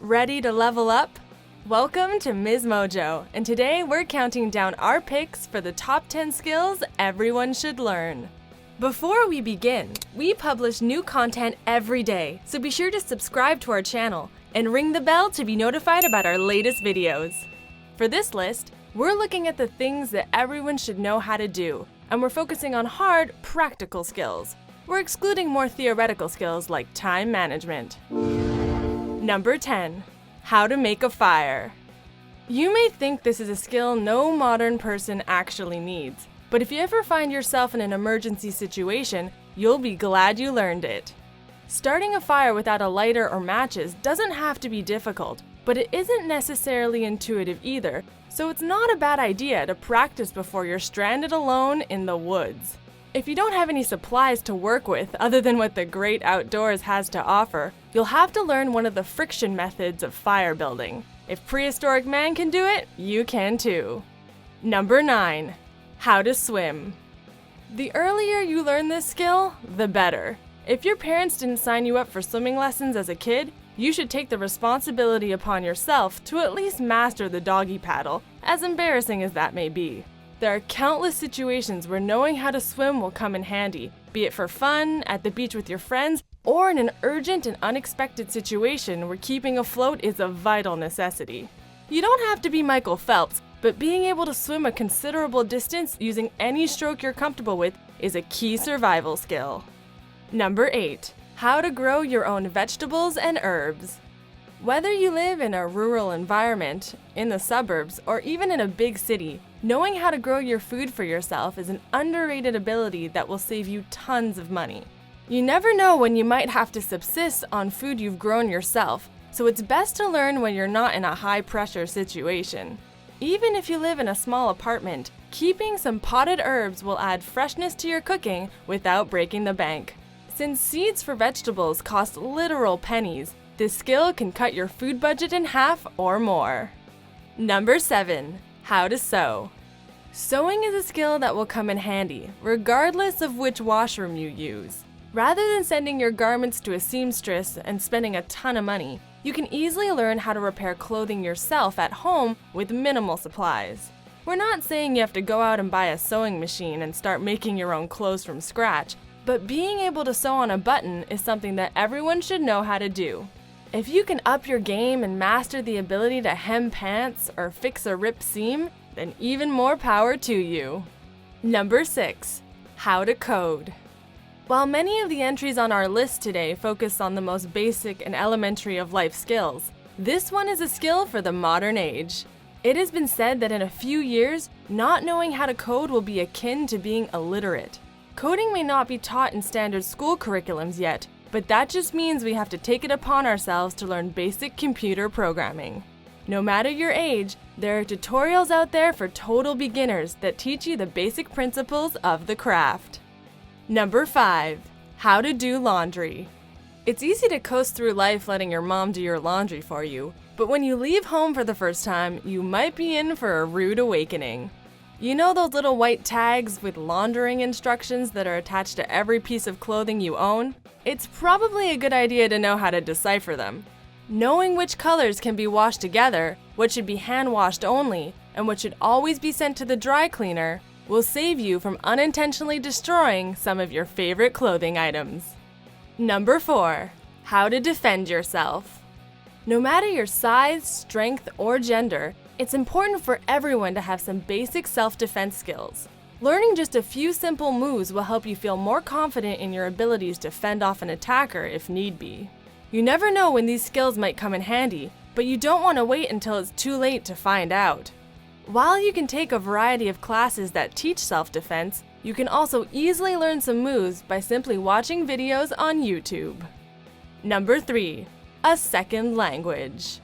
Ready to level up? Welcome to MsMojo, and today we're counting down our picks for the top 10 skills everyone should learn. Before we begin, we publish new content every day, so be sure to subscribe to our channel and ring the bell to be notified about our latest videos. For this list, we're looking at the things that everyone should know how to do, and we're focusing on hard, practical skills. We're excluding more theoretical skills like time management. Number 10. How to make a fire. You may think this is a skill no modern person actually needs, but if you ever find yourself in an emergency situation, you'll be glad you learned it. Starting a fire without a lighter or matches doesn't have to be difficult, but it isn't necessarily intuitive either, so it's not a bad idea to practice before you're stranded alone in the woods. If you don't have any supplies to work with other than what the great outdoors has to offer, you'll have to learn one of the friction methods of fire building. If prehistoric man can do it, you can too. Number 9. How to swim. The earlier you learn this skill, the better. If your parents didn't sign you up for swimming lessons as a kid, you should take the responsibility upon yourself to at least master the doggy paddle, as embarrassing as that may be. There are countless situations where knowing how to swim will come in handy, be it for fun, at the beach with your friends, or in an urgent and unexpected situation where keeping afloat is a vital necessity. You don't have to be Michael Phelps, but being able to swim a considerable distance using any stroke you're comfortable with is a key survival skill. Number 8. How to grow your own vegetables and herbs. Whether you live in a rural environment, in the suburbs, or even in a big city, knowing how to grow your food for yourself is an underrated ability that will save you tons of money. You never know when you might have to subsist on food you've grown yourself, so it's best to learn when you're not in a high-pressure situation. Even if you live in a small apartment, keeping some potted herbs will add freshness to your cooking without breaking the bank. Since seeds for vegetables cost literal pennies, this skill can cut your food budget in half or more. Number 7. How to sew. Sewing is a skill that will come in handy, regardless of which washroom you use. Rather than sending your garments to a seamstress and spending a ton of money, you can easily learn how to repair clothing yourself at home with minimal supplies. We're not saying you have to go out and buy a sewing machine and start making your own clothes from scratch, but being able to sew on a button is something that everyone should know how to do. If you can up your game and master the ability to hem pants or fix a ripped seam, then even more power to you. Number 6. How to code. While many of the entries on our list today focus on the most basic and elementary of life skills, this one is a skill for the modern age. It has been said that in a few years, not knowing how to code will be akin to being illiterate. Coding may not be taught in standard school curriculums yet, but that just means we have to take it upon ourselves to learn basic computer programming. No matter your age, there are tutorials out there for total beginners that teach you the basic principles of the craft. Number 5. How to do laundry. It's easy to coast through life letting your mom do your laundry for you, but when you leave home for the first time, you might be in for a rude awakening. You know those little white tags with laundering instructions that are attached to every piece of clothing you own? It's probably a good idea to know how to decipher them. Knowing which colors can be washed together, what should be hand-washed only, and what should always be sent to the dry cleaner will save you from unintentionally destroying some of your favorite clothing items. Number 4. How to defend yourself. No matter your size, strength, or gender, it's important for everyone to have some basic self-defense skills. Learning just a few simple moves will help you feel more confident in your abilities to fend off an attacker if need be. You never know when these skills might come in handy, but you don't want to wait until it's too late to find out. While you can take a variety of classes that teach self-defense, you can also easily learn some moves by simply watching videos on YouTube. Number 3. A second language.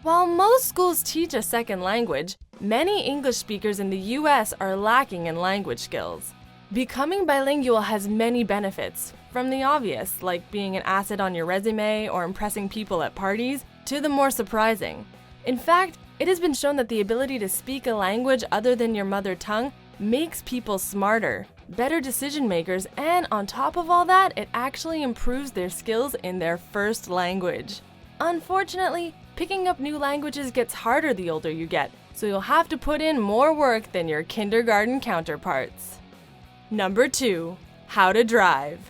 While most schools teach a second language, many English speakers in the US are lacking in language skills. Becoming bilingual has many benefits, from the obvious, like being an asset on your resume or impressing people at parties, to the more surprising. In fact, it has been shown that the ability to speak a language other than your mother tongue makes people smarter, better decision makers, and on top of all that, it actually improves their skills in their first language. Unfortunately, Picking up new languages gets harder the older you get, so you'll have to put in more work than your kindergarten counterparts. Number 2. How to drive.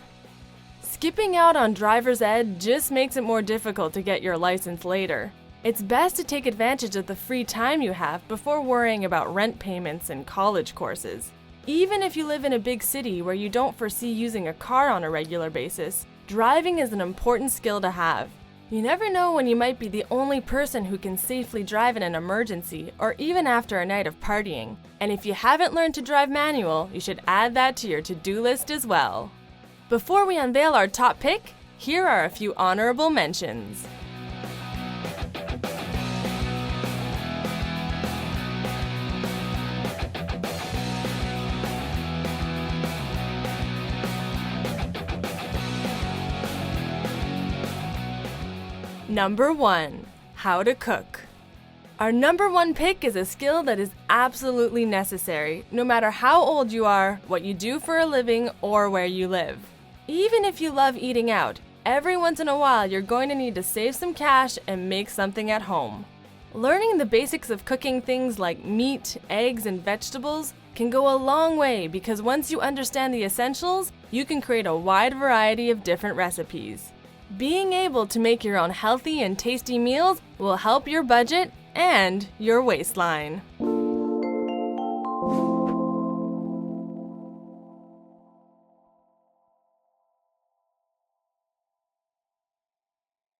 Skipping out on driver's ed just makes it more difficult to get your license later. It's best to take advantage of the free time you have before worrying about rent payments and college courses. Even if you live in a big city where you don't foresee using a car on a regular basis, driving is an important skill to have. You never know when you might be the only person who can safely drive in an emergency or even after a night of partying. And if you haven't learned to drive manual, you should add that to your to-do list as well. Before we unveil our top pick, here are a few honorable mentions. Number 1. How to cook. Our number 1 pick is a skill that is absolutely necessary, no matter how old you are, what you do for a living, or where you live. Even if you love eating out, every once in a while you're going to need to save some cash and make something at home. Learning the basics of cooking things like meat, eggs, and vegetables can go a long way because once you understand the essentials, you can create a wide variety of different recipes. Being able to make your own healthy and tasty meals will help your budget and your waistline.